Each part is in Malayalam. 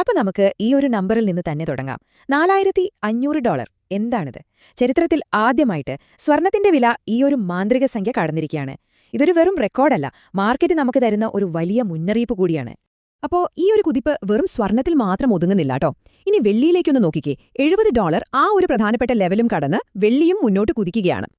അപ്പൊ നമുക്ക് ഈ ഒരു നമ്പറിൽ നിന്ന് തന്നെ തുടങ്ങാം. $4500. എന്താണിത്? ചരിത്രത്തിൽ ആദ്യമായിട്ട് സ്വർണത്തിന്റെ വില ഈ ഒരു മാന്ത്രിക സംഖ്യ കടന്നിരിക്കുകയാണ്. ഇതൊരു വെറും റെക്കോർഡല്ല, മാർക്കറ്റ് നമുക്ക് തരുന്ന ഒരു വലിയ മുന്നറിയിപ്പ് കൂടിയാണ്. അപ്പോ ഈ ഒരു കുതിപ്പ് വെറും സ്വർണത്തിൽ മാത്രം ഒതുങ്ങുന്നില്ലാട്ടോ. ഇനി വെള്ളിയിലേക്കൊന്ന് നോക്കിക്കേ. $70 ആ ഒരു പ്രധാനപ്പെട്ട ലെവലും കടന്ന് വെള്ളിയും മുന്നോട്ട് കുതിക്കുകയാണ്.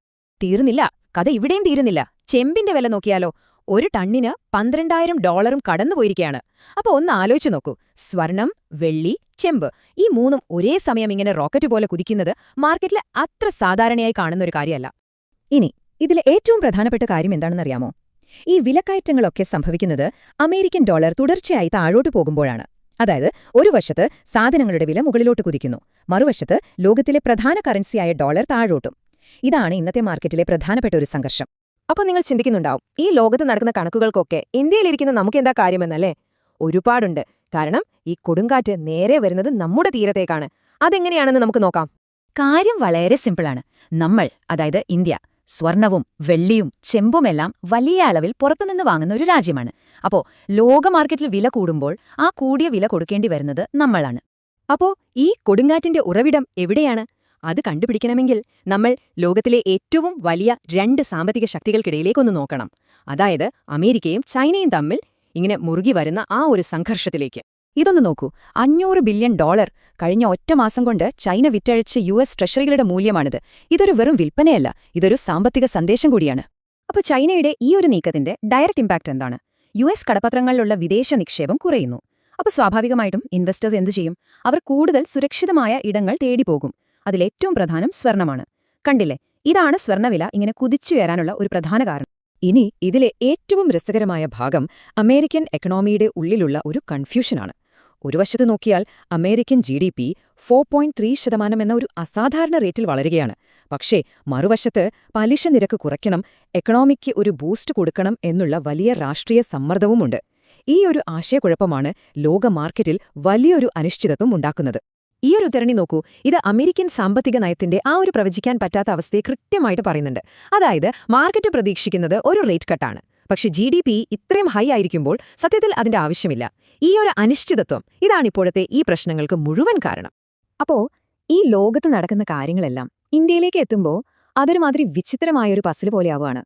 തീർന്നില്ല, കഥ ഇവിടെയും തീരുന്നില്ല. ചെമ്പിന്റെ വില നോക്കിയാലോ, ഒരു ടണ്ണിന് $12,000 കടന്നുപോയിരിക്കുകയാണ്. അപ്പൊ ഒന്ന് ആലോചിച്ചു നോക്കൂ, സ്വർണം, വെള്ളി, ചെമ്പ്, ഈ മൂന്നും ഒരേ സമയം ഇങ്ങനെ റോക്കറ്റ് പോലെ കുതിക്കുന്നത് മാർക്കറ്റിൽ അത്ര സാധാരണയായി കാണുന്ന ഒരു കാര്യമല്ല. ഇനി ഇതിലെ ഏറ്റവും പ്രധാനപ്പെട്ട കാര്യം എന്താണെന്നറിയാമോ? ഈ വിലക്കയറ്റങ്ങളൊക്കെ സംഭവിക്കുന്നത് അമേരിക്കൻ ഡോളർ തുടർച്ചയായി താഴോട്ടു പോകുമ്പോഴാണ്. അതായത് ഒരു വശത്ത് സാധനങ്ങളുടെ വില മുകളിലോട്ട് കുതിക്കുന്നു, മറുവശത്ത് ലോകത്തിലെ പ്രധാന കറൻസിയായ ഡോളർ താഴോട്ടും. ഇതാണ് ഇന്നത്തെ മാർക്കറ്റിലെ പ്രധാനപ്പെട്ട ഒരു സംഘർഷം. അപ്പൊ നിങ്ങൾ ചിന്തിക്കുന്നുണ്ടാവും, ഈ ലോകത്ത് നടക്കുന്ന കണക്കുകൾക്കൊക്കെ ഇന്ത്യയിലിരിക്കുന്ന നമുക്കെന്താ കാര്യമെന്നല്ലേ? ഒരുപാടുണ്ട്. കാരണം ഈ കൊടുങ്കാറ്റ് നേരെ വരുന്നത് നമ്മുടെ തീരത്തേക്കാണ്. അതെങ്ങനെയാണെന്ന് നമുക്ക് നോക്കാം. കാര്യം വളരെ സിമ്പിളാണ്. നമ്മൾ, അതായത് ഇന്ത്യ, സ്വർണവും വെള്ളിയും ചെമ്പുമെല്ലാം വലിയ അളവിൽ പുറത്തുനിന്ന് വാങ്ങുന്ന ഒരു രാജ്യമാണ്. അപ്പോ ലോക മാർക്കറ്റിൽ വില കൂടുമ്പോൾ ആ കൂടിയ വില കൊടുക്കേണ്ടി വരുന്നത് നമ്മളാണ്. അപ്പോ ഈ കൊടുങ്കാറ്റിന്റെ ഉറവിടം എവിടെയാണ്? അത് കണ്ടുപിടിക്കണമെങ്കിൽ നമ്മൾ ലോകത്തിലെ ഏറ്റവും വലിയ 2 സാമ്പത്തിക ശക്തികൾക്കിടയിലേക്കൊന്ന് നോക്കണം. അതായത് അമേരിക്കയും ചൈനയും തമ്മിൽ ഇങ്ങനെ മുറുകി വരുന്ന ആ ഒരു സംഘർഷത്തിലേക്ക്. ഇതൊന്ന് നോക്കൂ, $500 ബില്യൺ. കഴിഞ്ഞ ഒറ്റ മാസം കൊണ്ട് ചൈന വിറ്റഴിച്ച US ട്രഷറികളുടെ മൂല്യമാണിത്. ഇതൊരു വെറും വിൽപ്പനയല്ല, ഇതൊരു സാമ്പത്തിക സന്ദേശം കൂടിയാണ്. അപ്പോൾ ചൈനയുടെ ഈ ഒരു നീക്കത്തിന്റെ ഡയറക്റ്റ് ഇമ്പാക്റ്റ് എന്താണ്? US കടപ്പത്രങ്ങളിലുള്ള വിദേശ നിക്ഷേപം കുറയുന്നു. അപ്പോൾ സ്വാഭാവികമായിട്ടും ഇൻവെസ്റ്റേഴ്സ് എന്തു ചെയ്യും? അവർ കൂടുതൽ സുരക്ഷിതമായ ഇടങ്ങൾ തേടിപ്പോകും. അതിലേറ്റവും പ്രധാനം സ്വർണമാണ്. കണ്ടില്ലേ, ഇതാണ് സ്വർണ്ണവില ഇങ്ങനെ കുതിച്ചുയരാനുള്ള ഒരു പ്രധാന കാരണം. ഇനി ഇതിലെ ഏറ്റവും രസകരമായ ഭാഗം അമേരിക്കൻ എക്കണോമിയുടെ ഉള്ളിലുള്ള ഒരു കൺഫ്യൂഷനാണ്. ഒരു വശത്ത് നോക്കിയാൽ അമേരിക്കൻ GDP 4.3% എന്ന ഒരു അസാധാരണ റേറ്റിൽ വളരുകയാണ്. പക്ഷേ മറുവശത്ത് പലിശ നിരക്ക് കുറയ്ക്കണം, എക്കണോമിക്ക് ഒരു ബൂസ്റ്റ് കൊടുക്കണം എന്നുള്ള വലിയ രാഷ്ട്രീയ സമ്മർദ്ദവുമുണ്ട്. ഈ ഒരു ആശയക്കുഴപ്പമാണ് ലോക മാർക്കറ്റിൽ വലിയൊരു അനിശ്ചിതത്വം ഉണ്ടാക്കുന്നത്. ഈ ഒരു ഉദ്ധരണി നോക്കൂ, ഇത് അമേരിക്കൻ സാമ്പത്തിക നയത്തിന്റെ ആ ഒരു പ്രവചിക്കാൻ പറ്റാത്ത അവസ്ഥയെ കൃത്യമായിട്ട് പറയുന്നുണ്ട്. അതായത് മാർക്കറ്റ് പ്രതീക്ഷിക്കുന്നത് ഒരു റേറ്റ് കട്ടാണ്, പക്ഷെ GDP ഇത്രയും ഹൈ ആയിരിക്കുമ്പോൾ സത്യത്തിൽ അതിന്റെ ആവശ്യമില്ല. ഈ ഒരു അനിശ്ചിതത്വം ഇതാണ് ഇപ്പോഴത്തെ ഈ പ്രശ്നങ്ങൾക്ക് മുഴുവൻ കാരണം. അപ്പോ ഈ ലോകത്ത് നടക്കുന്ന കാര്യങ്ങളെല്ലാം ഇന്ത്യയിലേക്ക് എത്തുമ്പോൾ അതൊരുമാതിരി വിചിത്രമായൊരു പസിൽ പോലെയാവുകയാണ്.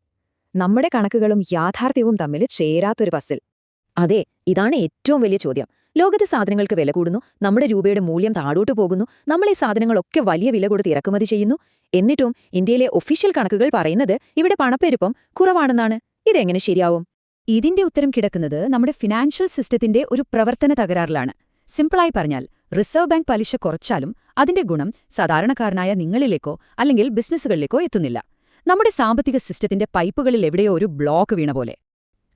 നമ്മുടെ കണക്കുകളും യാഥാർത്ഥ്യവും തമ്മിൽ ചേരാത്തൊരു പസിൽ. അതെ, ഇതാണ് ഏറ്റവും വലിയ ചോദ്യം. ലോകത്തെ സാധനങ്ങൾക്ക് വില കൂടുന്നു, നമ്മുടെ രൂപയുടെ മൂല്യം താഴോട്ടു പോകുന്നു, നമ്മൾ ഈ സാധനങ്ങളൊക്കെ വലിയ വില കൊടുത്ത് ഇറക്കുമതി ചെയ്യുന്നു. എന്നിട്ടും ഇന്ത്യയിലെ ഒഫീഷ്യൽ കണക്കുകൾ പറയുന്നത് ഇവിടെ പണപ്പെരുപ്പം കുറവാണെന്നാണ്. ഇതെങ്ങനെ ശരിയാവും? ഇതിന്റെ ഉത്തരം കിടക്കുന്നത് നമ്മുടെ ഫിനാൻഷ്യൽ സിസ്റ്റത്തിന്റെ ഒരു പ്രവർത്തന തകരാറിലാണ്. സിമ്പിളായി പറഞ്ഞാൽ, റിസർവ് ബാങ്ക് പലിശ കുറച്ചാലും അതിന്റെ ഗുണം സാധാരണക്കാരനായ നിങ്ങളിലേക്കോ അല്ലെങ്കിൽ ബിസിനസ്സുകളിലേക്കോ എത്തുന്നില്ല. നമ്മുടെ സാമ്പത്തിക സിസ്റ്റത്തിന്റെ പൈപ്പുകളിൽ എവിടെയോ ഒരു ബ്ലോക്ക് വീണ പോലെ.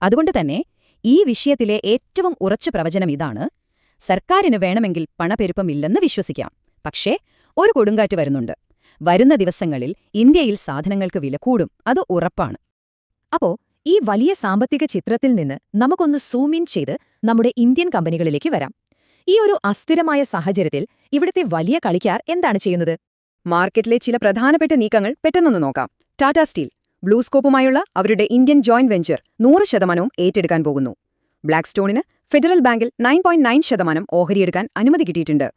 അതുകൊണ്ട് തന്നെ ഈ വിഷയത്തിലെ ഏറ്റവും ഉറച്ച പ്രവചനം ഇതാണ്: സർക്കാരിന് വേണമെങ്കിൽ പണപ്പെരുപ്പമില്ലെന്ന് വിശ്വസിക്കാം, പക്ഷേ ഒരു കൊടുങ്കാറ്റ് വരുന്നുണ്ട്. വരുന്ന ദിവസങ്ങളിൽ ഇന്ത്യയിൽ സാധനങ്ങൾക്ക് വില കൂടും, അത് ഉറപ്പാണ്. അപ്പോ ഈ വലിയ സാമ്പത്തിക ചിത്രത്തിൽ നിന്ന് നമുക്കൊന്ന് സൂം ഇൻ ചെയ്ത് നമ്മുടെ ഇന്ത്യൻ കമ്പനികളിലേക്ക് വരാം. ഈ ഒരു അസ്ഥിരമായ സാഹചര്യത്തിൽ ഇവിടുത്തെ വലിയ കളിക്കാർ എന്താണ് ചെയ്യുന്നത്? മാർക്കറ്റിലെ ചില പ്രധാനപ്പെട്ട നീക്കങ്ങൾ പെട്ടെന്നൊന്ന് നോക്കാം. ടാറ്റ സ്റ്റീൽ ബ്ലൂസ്കോപ്പുമായുള്ള അവരുടെ ഇന്ത്യൻ ജോയിന്റ് വെഞ്ചർ 100% ഏറ്റെടുക്കാൻ പോകുന്നു. ബ്ലാക്ക്സ്റ്റോണിന് ഫെഡറൽ ബാങ്കിൽ 9.9% ഓഹരിയെടുക്കാൻ അനുമതി കിട്ടിയിട്ടുണ്ട്.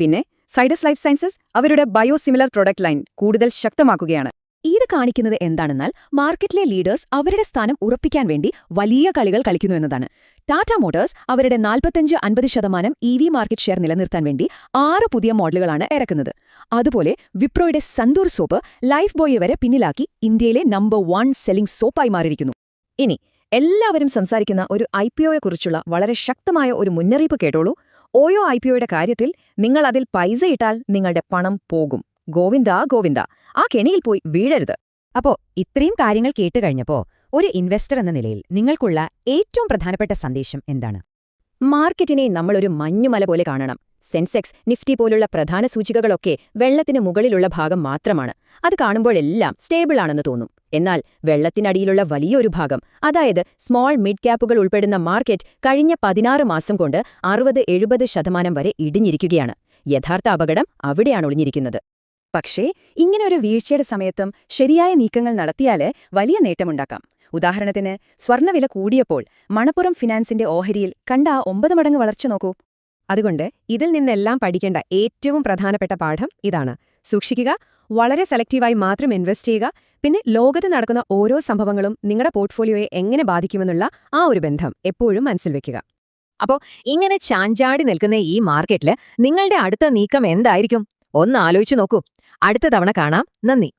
പിന്നെ സൈഡസ് ലൈഫ് സയൻസസ് അവരുടെ ബയോസിമിലർ പ്രൊഡക്റ്റ് ലൈൻ കൂടുതൽ ശക്തമാക്കുകയാണ്. ഇത് കാണിക്കുന്നത് എന്താണെന്നാൽ മാർക്കറ്റിലെ ലീഡേഴ്സ് അവരുടെ സ്ഥാനം ഉറപ്പിക്കാൻ വേണ്ടി വലിയ കളികൾ കളിക്കുന്നു എന്നതാണ്. ടാറ്റ മോട്ടോഴ്സ് അവരുടെ 45-50% EV മാർക്കറ്റ് ഷെയർ നിലനിർത്താൻ വേണ്ടി 6 പുതിയ മോഡലുകളാണ് ഇറക്കുന്നത്. അതുപോലെ വിപ്രോയുടെ സന്തൂർ സോപ്പ് ലൈഫ് ബോയ് വരെ പിന്നിലാക്കി ഇന്ത്യയിലെ നമ്പർ 1 സെല്ലിംഗ് സോപ്പായി മാറിയിരിക്കുന്നു. ഇനി എല്ലാവരും സംസാരിക്കുന്ന ഒരു IPOയെക്കുറിച്ചുള്ള വളരെ ശക്തമായ ഒരു മുന്നറിയിപ്പ് കേട്ടോളൂ. ഓയോ IPOയുടെ കാര്യത്തിൽ നിങ്ങൾ അതിൽ പൈസ ഇട്ടാൽ നിങ്ങളുടെ പണം പോകും. ഗോവിന്ദ ഗോവിന്ദ, ആ കെണിയിൽ പോയി വീഴരുത്. അപ്പോ ഇത്രയും കാര്യങ്ങൾ കേട്ടുകഴിഞ്ഞപ്പോ ഒരു ഇൻവെസ്റ്റർ എന്ന നിലയിൽ നിങ്ങൾക്കുള്ള ഏറ്റവും പ്രധാനപ്പെട്ട സന്ദേശം എന്താണ്? മാർക്കറ്റിനെ നമ്മളൊരു മഞ്ഞുമല പോലെ കാണണം. സെൻസെക്സ്, നിഫ്റ്റി പോലുള്ള പ്രധാന സൂചികകളൊക്കെ വെള്ളത്തിന് മുകളിലുള്ള ഭാഗം മാത്രമാണ്. അത് കാണുമ്പോഴെല്ലാം സ്റ്റേബിൾ ആണെന്ന് തോന്നും. എന്നാൽ വെള്ളത്തിനടിയിലുള്ള വലിയൊരു ഭാഗം, അതായത് സ്മോൾ മിഡ് ക്യാപ്പുകൾ ഉൾപ്പെടുന്ന മാർക്കറ്റ് കഴിഞ്ഞ 16 മാസം കൊണ്ട് 60-70% വരെ ഇടിഞ്ഞിരിക്കുകയാണ്. യഥാർത്ഥ അപകടം അവിടെയാണ് ഒളിഞ്ഞിരിക്കുന്നത്. പക്ഷേ ഇങ്ങനെ ഒരു വീഴ്ചയുടെ സമയത്തും ശരിയായ നീക്കങ്ങൾ നടത്തിയാല് വലിയ നേട്ടമുണ്ടാക്കാം. ഉദാഹരണത്തിന് സ്വർണ്ണവില കൂടിയപ്പോൾ മണപ്പുറം ഫിനാൻസിന്റെ ഓഹരിയിൽ കണ്ട 9 മടങ്ങ് വളർച്ച നോക്കൂ. അതുകൊണ്ട് ഇതിൽ നിന്നെല്ലാം പഠിക്കേണ്ട ഏറ്റവും പ്രധാനപ്പെട്ട പാഠം ഇതാണ്: സൂക്ഷിക്കുക, വളരെ സെലക്റ്റീവായി മാത്രം ഇൻവെസ്റ്റ് ചെയ്യുക, പിന്നെ ലോകത്ത് നടക്കുന്ന ഓരോ സംഭവങ്ങളും നിങ്ങളുടെ പോർട്ട്ഫോളിയോയെ എങ്ങനെ ബാധിക്കുമെന്നുള്ള ആ ഒരു ബന്ധം എപ്പോഴും മനസ്സിൽ വെക്കുക. അപ്പോ ഇങ്ങനെ ചാഞ്ചാടി നിൽക്കുന്ന ഈ മാർക്കറ്റില് നിങ്ങളുടെ അടുത്ത നീക്കം എന്തായിരിക്കും? ഒന്ന് ആലോചിച്ചു നോക്കൂ. അടുത്ത തവണ കാണാം. നന്ദി.